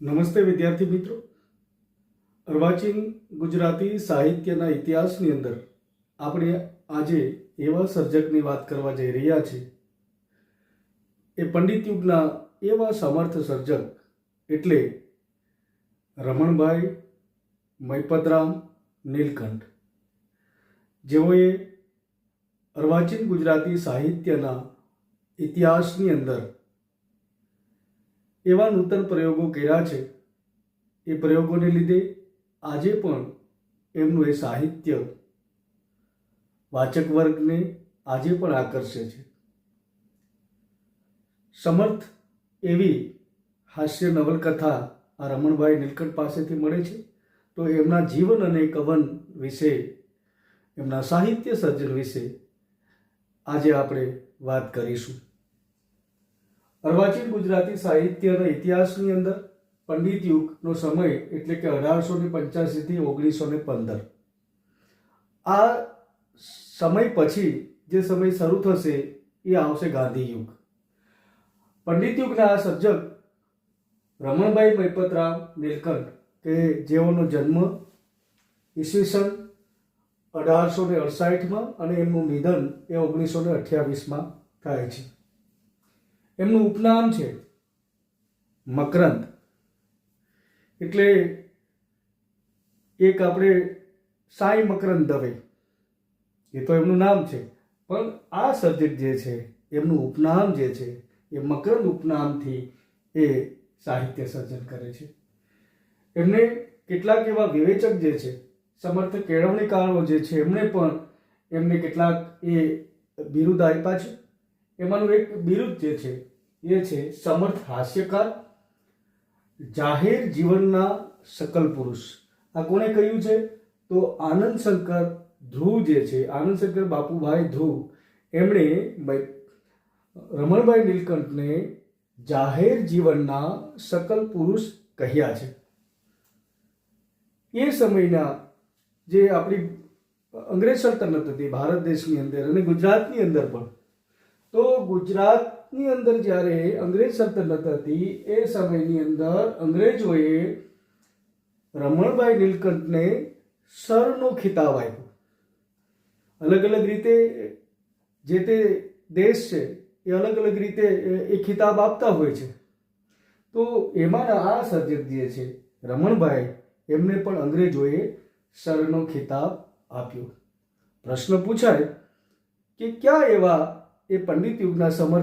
નમસ્તે વિદ્યાર્થી મિત્રો. અર્વાચીન ગુજરાતી સાહિત્યના ઇતિહાસની અંદર આપણે આજે એવા સર્જકની વાત કરવા જઈ રહ્યા છીએ. એ પંડિત યુગના એવા સમર્થ સર્જક એટલે રમણભાઈ મયપતરામ નીલકંઠ, જેઓએ અર્વાચીન ગુજરાતી સાહિત્યના ઇતિહાસની અંદર એવા નૂતન પ્રયોગો કર્યા છે. એ પ્રયોગોને લીધે આજે પણ એમનું એ સાહિત્ય વાચક વર્ગને આજે પણ આકર્ષે છે. સમર્થ એવી હાસ્ય નવલકથા આ રમણભાઈ નીલકંઠ પાસેથી મળે છે. તો એમના જીવન અને કવન વિશે, એમના સાહિત્ય સર્જન વિશે આજે આપણે વાત કરીશું. અર્વાચીન ગુજરાતી સાહિત્યના ઇતિહાસની અંદર પંડિત યુગનો સમય એટલે કે 1885 થી 1915, આ સમય પછી જે સમય શરૂ થશે એ આવશે ગાંધી યુગ. પંડિત યુગના આ સર્જક રમણભાઈ મયપતરામ નીલકંઠ કે જેઓનો જન્મ ઈસવીસન 1868માં અને એમનું નિધન એ 1928માં થાય છે. એમનું ઉપનામ છે મકરંદ. એટલે એક આપણે સાંઈ મકરંદ દવે, એ તો એમનું નામ છે, પણ આ સર્જક જે છે એમનું ઉપનામ જે છે એ મકરંદ ઉપનામથી એ સાહિત્ય સર્જન કરે છે. એમને કેટલાક એવા વિવેચક જે છે, સમર્થ કેળવણીકારો જે છે, એમણે પણ એમને કેટલાક એ બિરુદ આપ્યા છે. એમાંનું એક બિરુદ જે છે એ છે સમર્થ હાસ્યકાર, જાહેર જીવનના સકલ પુરુષ. આ કોણે કહ્યું છે? તો આનંદ શંકર ધ્રુવ જે છે, આનંદ શંકર બાપુભાઈ ધ્રુવ, એમણે રમણભાઈ નીલકંઠને જાહેર જીવનના સકલ પુરુષ કહ્યા છે. એ સમયના જે આપણી અંગ્રેજ સલ્તનત હતી ભારત દેશની અંદર અને ગુજરાતની અંદર પણ, તો ગુજરાતની અંદર જ્યારે અંગ્રેજ સલ્તનત હતી એ સમયની અંદર અંગ્રેજોએ રમણભાઈ નીલકંઠને સરનો ખિતાબ આપ્યો. અલગ અલગ રીતે જે તે દેશ છે એ અલગ અલગ રીતે એ ખિતાબ આપતા હોય છે. તો એમાંના આ સર્જક જે છે રમણભાઈ, એમને પણ અંગ્રેજોએ સરનો ખિતાબ આપ્યો. પ્રશ્ન પૂછાય કે ક્યાં એવા એ પંડિત યુગના સમર્થ